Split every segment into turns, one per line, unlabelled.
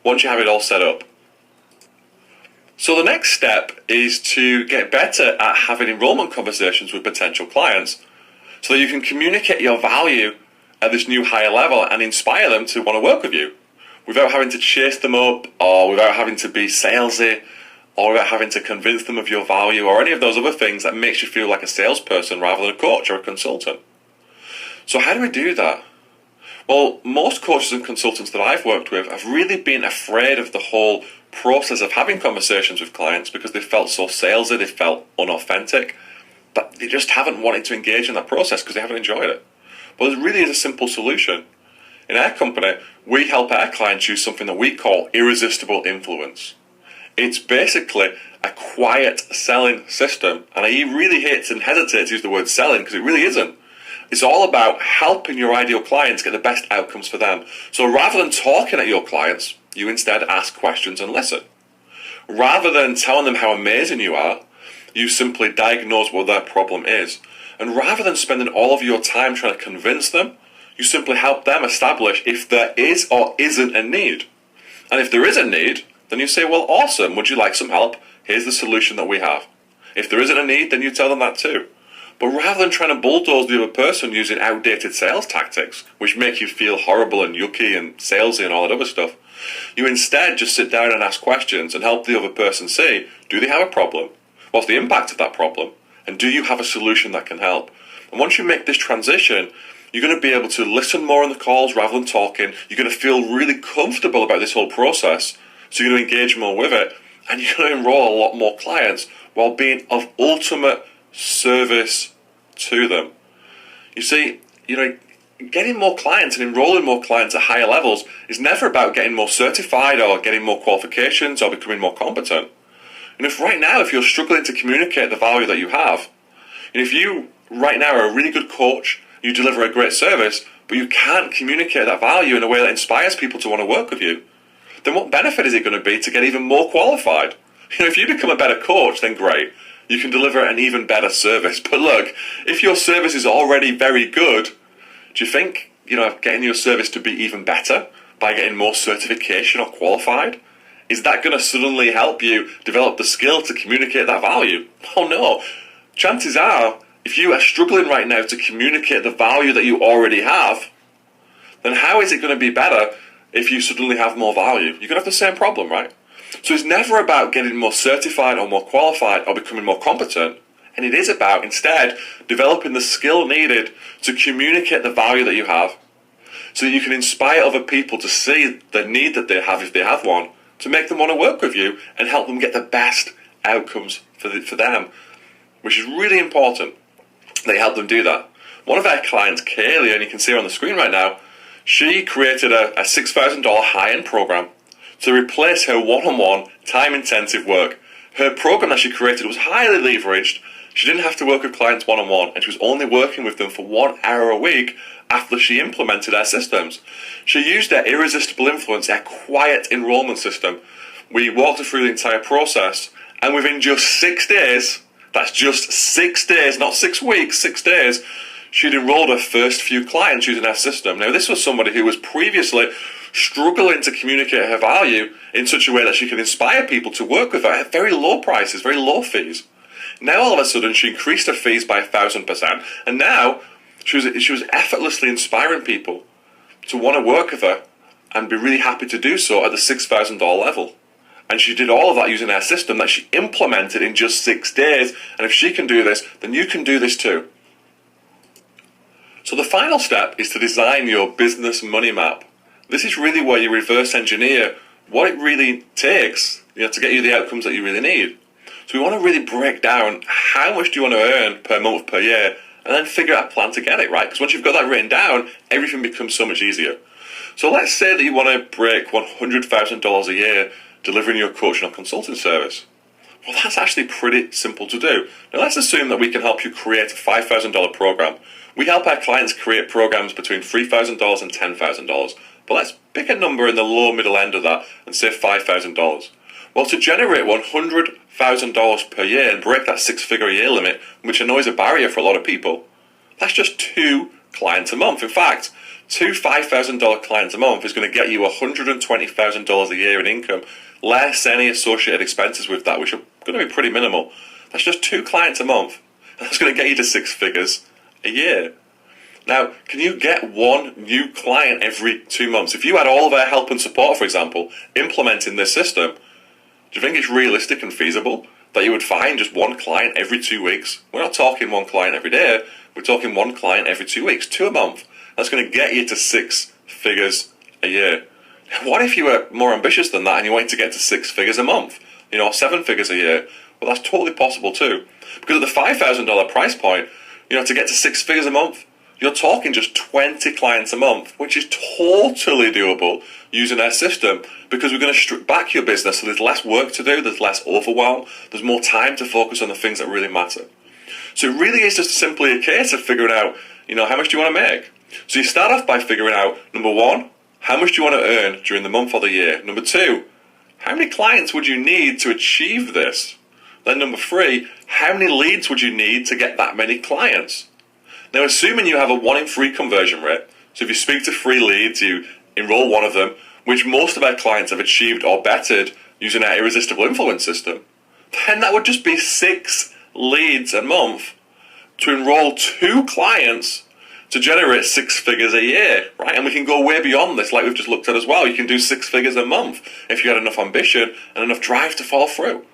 once you have it all set up. So the next step is to get better at having enrollment conversations with potential clients so that you can communicate your value at this new higher level and inspire them to want to work with you without having to chase them up, or without having to be salesy, or without having to convince them of your value, or any of those other things that makes you feel like a salesperson rather than a coach or a consultant. So how do we do that? Well, most coaches and consultants that I've worked with have really been afraid of the whole process of having conversations with clients because they felt so salesy, they felt unauthentic, but they just haven't wanted to engage in that process because they haven't enjoyed it. But there really is a simple solution. In our company, we help our clients use something that we call irresistible influence. It's basically a quiet selling system, and I really hate and hesitate to use the word selling because it really isn't. It's all about helping your ideal clients get the best outcomes for them. So rather than talking at your clients, you instead ask questions and listen. Rather than telling them how amazing you are, you simply diagnose what their problem is. And rather than spending all of your time trying to convince them, you simply help them establish if there is or isn't a need. And if there is a need, then you say, well, awesome, would you like some help? Here's the solution that we have. If there isn't a need, then you tell them that too. But rather than trying to bulldoze the other person using outdated sales tactics, which make you feel horrible and yucky and salesy and all that other stuff, you instead just sit down and ask questions and help the other person see, do they have a problem? What's the impact of that problem? And do you have a solution that can help? And once you make this transition, you're going to be able to listen more on the calls rather than talking. You're going to feel really comfortable about this whole process, so you're going to engage more with it, and you're going to enroll a lot more clients while being of ultimate service to them. You see, getting more clients and enrolling more clients at higher levels is never about getting more certified or getting more qualifications or becoming more competent. And if you're struggling to communicate the value that you have, and if you right now are a really good coach, you deliver a great service, but you can't communicate that value in a way that inspires people to want to work with you, then what benefit is it going to be to get even more qualified? If you become a better coach, then great. You can deliver an even better service. But look, if your service is already very good, do you think, getting your service to be even better by getting more certification or qualified, is that going to suddenly help you develop the skill to communicate that value? Oh no. Chances are, if you are struggling right now to communicate the value that you already have, then how is it going to be better if you suddenly have more value? You're going to have the same problem, right? So it's never about getting more certified or more qualified or becoming more competent, and it is about instead developing the skill needed to communicate the value that you have so that you can inspire other people to see the need that they have, if they have one, to make them want to work with you and help them get the best outcomes for them, which is really important. They help them do that. One of our clients, Kaylee, and you can see her on the screen right now, she created a $6,000 high-end program to replace her one-on-one, time-intensive work. Her program that she created was highly leveraged. She didn't have to work with clients one-on-one, and she was only working with them for 1 hour a week after she implemented our systems. She used our irresistible influence, our quiet enrollment system. We walked her through the entire process, and within just 6 days, that's just 6 days, not 6 weeks, 6 days, she'd enrolled her first few clients using our system. Now, this was somebody who was previously struggling to communicate her value in such a way that she could inspire people to work with her at very low prices, very low fees. Now, all of a sudden, she increased her fees by 1,000%, and now she was effortlessly inspiring people to want to work with her and be really happy to do so at the $6,000 level. And she did all of that using our system that she implemented in just 6 days. And if she can do this, then you can do this too. So the final step is to design your business money map. This is really where you reverse engineer what it really takes, to get you the outcomes that you really need. So we want to really break down how much do you want to earn per month, per year, and then figure out a plan to get it, right? Because once you've got that written down, everything becomes so much easier. So let's say that you want to break $100,000 a year delivering your coaching or consulting service. Well, that's actually pretty simple to do. Now let's assume that we can help you create a $5,000 program. We help our clients create programs between $3,000 and $10,000. But let's pick a number in the low middle end of that and say $5,000. Well, to generate $100,000 per year and break that 6-figure a year limit, which I know is a barrier for a lot of people, that's just 2 clients a month. In fact, Two $5,000 clients a month is going to get you $120,000 a year in income, less any associated expenses with that, which are going to be pretty minimal. That's just 2 clients a month. That's going to get you to 6 figures a year. Now, can you get 1 new client every 2 months? If you had all their help and support, for example, implementing this system, do you think it's realistic and feasible that you would find just 1 client every 2 weeks? We're not talking 1 client every day. We're talking 1 client every 2 weeks, 2 a month. That's going to get you to 6 figures a year. What if you were more ambitious than that and you wanted to get to 6 figures a month? 7 figures a year? Well, that's totally possible too. Because at the $5,000 price point, to get to 6 figures a month, you're talking just 20 clients a month, which is totally doable using our system, because we're going to strip back your business so there's less work to do, there's less overwhelm, there's more time to focus on the things that really matter. So it really is just simply a case of figuring out, how much do you want to make? So you start off by figuring out, number 1, how much do you want to earn during the month or the year? Number 2, how many clients would you need to achieve this? Then number 3, how many leads would you need to get that many clients? Now, assuming you have a 1 in 3 conversion rate, so if you speak to 3 leads, you enroll 1 of them, which most of our clients have achieved or bettered using our irresistible influence system, then that would just be 6 leads a month to enroll 2 clients to generate 6 figures a year, right? And we can go way beyond this, like we've just looked at as well. You can do 6 figures a month if you had enough ambition and enough drive to follow through.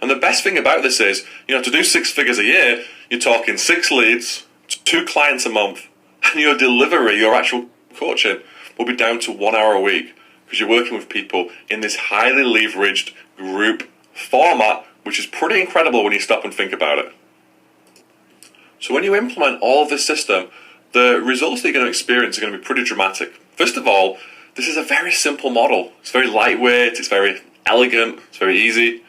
And the best thing about this is, to do 6 figures a year, you're talking 6 leads, 2 clients a month, and your delivery, your actual coaching, will be down to 1 hour a week, because you're working with people in this highly leveraged group format, which is pretty incredible when you stop and think about it. So when you implement all of this system, the results that you're going to experience are going to be pretty dramatic. First of all, this is a very simple model. It's very lightweight, it's very elegant, it's very easy.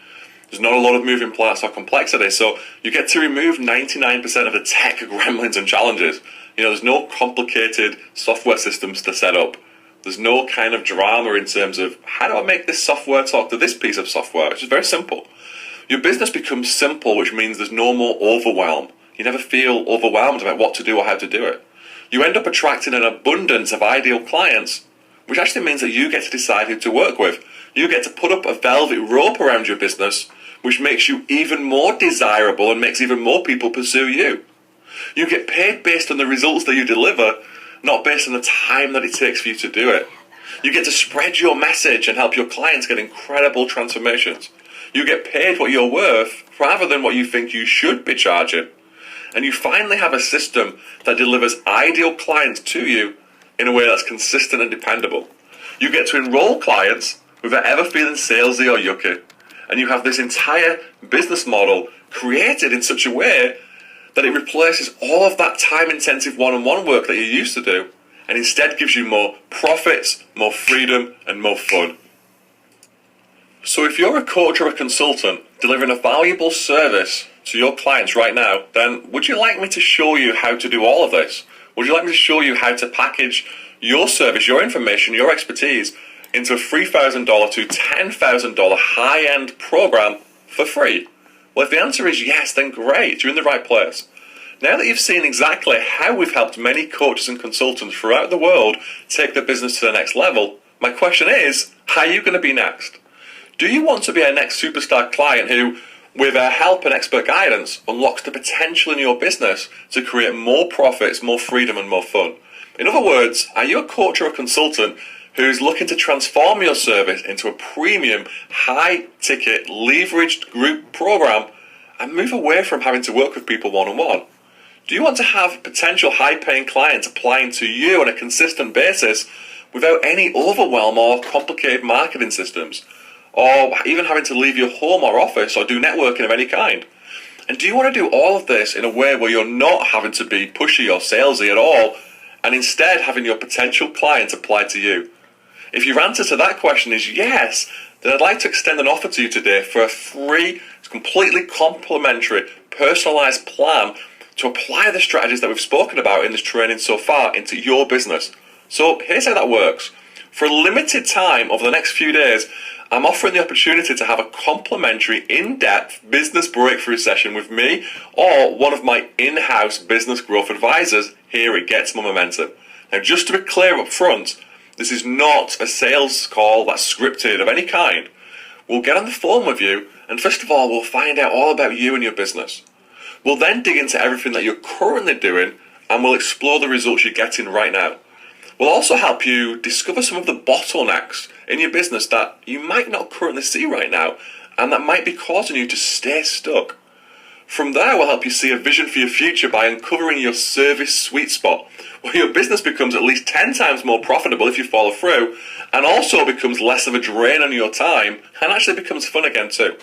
There's not a lot of moving parts or complexity, so you get to remove 99% of the tech gremlins and challenges. There's no complicated software systems to set up. There's no kind of drama in terms of, how do I make this software talk to this piece of software? It's just very simple. Your business becomes simple, which means there's no more overwhelm. You never feel overwhelmed about what to do or how to do it. You end up attracting an abundance of ideal clients, which actually means that you get to decide who to work with. You get to put up a velvet rope around your business, which makes you even more desirable and makes even more people pursue you. You get paid based on the results that you deliver, not based on the time that it takes for you to do it. You get to spread your message and help your clients get incredible transformations. You get paid what you're worth rather than what you think you should be charging. And you finally have a system that delivers ideal clients to you in a way that's consistent and dependable. You get to enroll clients without ever feeling salesy or yucky. And you have this entire business model created in such a way that it replaces all of that time-intensive one-on-one work that you used to do, and instead gives you more profits, more freedom, and more fun. So if you're a coach or a consultant delivering a valuable service to your clients right now, then would you like me to show you how to do all of this? Would you like me to show you how to package your service, your information, your expertise into a $3,000 to $10,000 high-end program for free? Well, if the answer is yes, then great, you're in the right place. Now that you've seen exactly how we've helped many coaches and consultants throughout the world take their business to the next level, my question is, how are you going to be next? Do you want to be our next superstar client who, with our help and expert guidance, unlocks the potential in your business to create more profits, more freedom, and more fun? In other words, are you a coach or a consultant who's looking to transform your service into a premium, high-ticket, leveraged group program and move away from having to work with people one-on-one? Do you want to have potential high-paying clients applying to you on a consistent basis without any overwhelm or complicated marketing systems, or even having to leave your home or office or do networking of any kind? And do you want to do all of this in a way where you're not having to be pushy or salesy at all, and instead having your potential clients apply to you? If your answer to that question is yes, then I'd like to extend an offer to you today for a free, completely complimentary, personalized plan to apply the strategies that we've spoken about in this training so far into your business. So here's how that works. For a limited time over the next few days, I'm offering the opportunity to have a complimentary, in-depth business breakthrough session with me or one of my in-house business growth advisors here at Gets More Momentum. Now, just to be clear up front, this is not a sales call that's scripted of any kind. We'll get on the phone with you, and first of all, we'll find out all about you and your business. We'll then dig into everything that you're currently doing, and we'll explore the results you're getting right now. We'll also help you discover some of the bottlenecks in your business that you might not currently see right now, and that might be causing you to stay stuck. From there, we'll help you see a vision for your future by uncovering your service sweet spot, where your business becomes at least 10 times more profitable if you follow through, and also becomes less of a drain on your time, and actually becomes fun again too.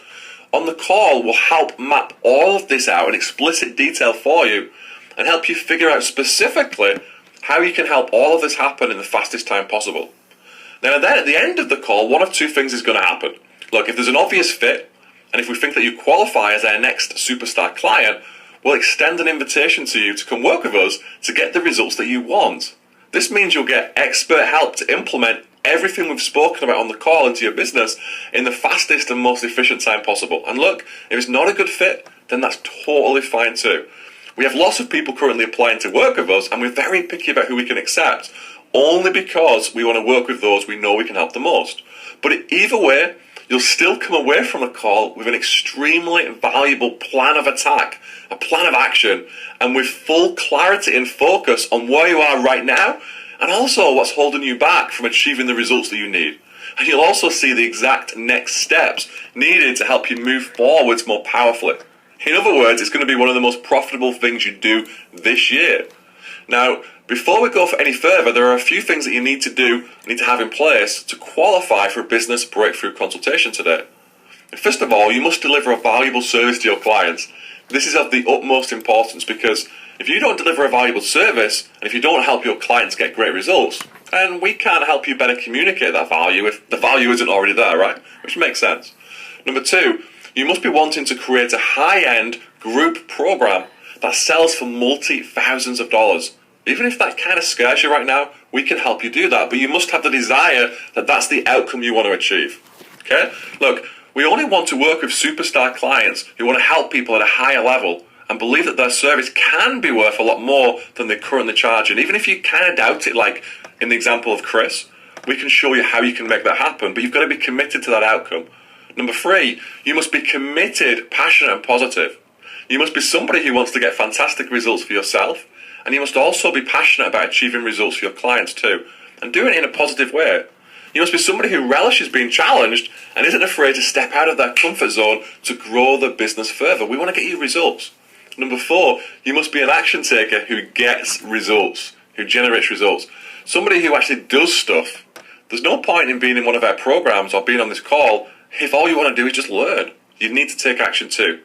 On the call, we'll help map all of this out in explicit detail for you, and help you figure out specifically how you can help all of this happen in the fastest time possible. Now then, at the end of the call, one of two things is going to happen. Look, if there's an obvious fit, and if we think that you qualify as our next superstar client, we'll extend an invitation to you to come work with us to get the results that you want. This means you'll get expert help to implement everything we've spoken about on the call into your business in the fastest and most efficient time possible. And look, if it's not a good fit, then that's totally fine too. We have lots of people currently applying to work with us, and we're very picky about who we can accept, only because we want to work with those we know we can help the most. But either way, you'll still come away from the call with an extremely valuable plan of attack, a plan of action, and with full clarity and focus on where you are right now, and also what's holding you back from achieving the results that you need. And you'll also see the exact next steps needed to help you move forwards more powerfully. In other words, it's going to be one of the most profitable things you do this year. Now, before we go for any further, there are a few things that you need to have in place to qualify for a business breakthrough consultation today. First of all, you must deliver a valuable service to your clients. This is of the utmost importance because if you don't deliver a valuable service, and if you don't help your clients get great results, then we can't help you better communicate that value if the value isn't already there, right? Which makes sense. Number two, you must be wanting to create a high-end group program that sells for multi-thousands of dollars. Even if that kind of scares you right now, we can help you do that, but you must have the desire that that's the outcome you want to achieve. Okay? Look, we only want to work with superstar clients who want to help people at a higher level and believe that their service can be worth a lot more than they're currently charging. Even if you kind of doubt it, like in the example of Chris, we can show you how you can make that happen, but you've got to be committed to that outcome. Number three, you must be committed, passionate, and positive. You must be somebody who wants to get fantastic results for yourself, and you must also be passionate about achieving results for your clients too, and doing it in a positive way. You must be somebody who relishes being challenged and isn't afraid to step out of their comfort zone to grow the business further. We want to get you results. Number four, you must be an action taker who gets results, who generates results. Somebody who actually does stuff. There's no point in being in one of our programs or being on this call if all you want to do is just learn. You need to take action too.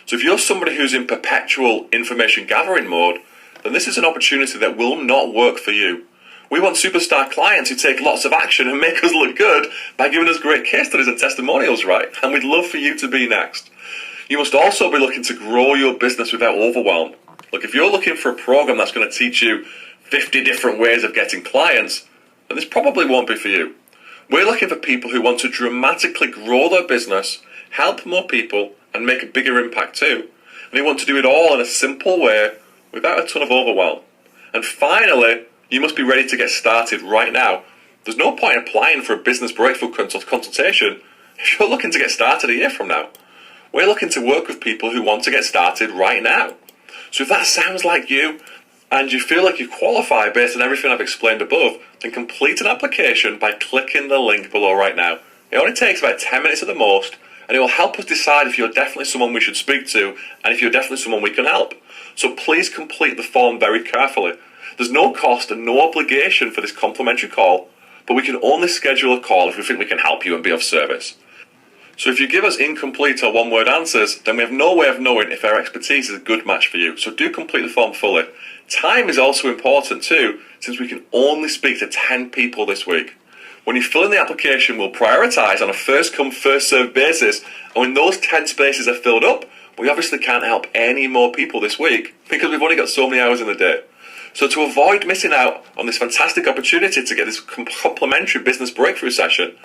So if you're somebody who's in perpetual information gathering mode, then this is an opportunity that will not work for you. We want superstar clients who take lots of action and make us look good by giving us great case studies and testimonials, right? And we'd love for you to be next. You must also be looking to grow your business without overwhelm. Look, if you're looking for a program that's going to teach you 50 different ways of getting clients, then this probably won't be for you. We're looking for people who want to dramatically grow their business, help more people, and make a bigger impact too. And who want to do it all in a simple way without a ton of overwhelm. And finally, you must be ready to get started right now. There's no point applying for a business breakthrough consultation if you're looking to get started a year from now. We're looking to work with people who want to get started right now. So if that sounds like you, and you feel like you qualify based on everything I've explained above, then complete an application by clicking the link below right now. It only takes about 10 minutes at the most, and it will help us decide if you're definitely someone we should speak to, and if you're definitely someone we can help. So please complete the form very carefully. There's no cost and no obligation for this complimentary call, but we can only schedule a call if we think we can help you and be of service. So if you give us incomplete or one-word answers, then we have no way of knowing if our expertise is a good match for you. So do complete the form fully. Time is also important too, since we can only speak to 10 people this week. When you fill in the application, we'll prioritise on a first-come, first-served basis, and when those 10 spaces are filled up, we obviously can't help any more people this week because we've only got so many hours in the day. So to avoid missing out on this fantastic opportunity to get this complimentary business breakthrough session,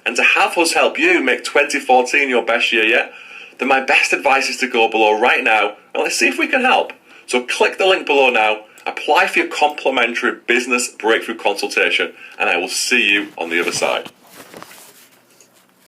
and to have us help you make 2014 your best year yet, then my best advice is to go below right now and let's see if we can help. So click the link below now Apply for your complimentary business breakthrough consultation, and I will see you on the other side.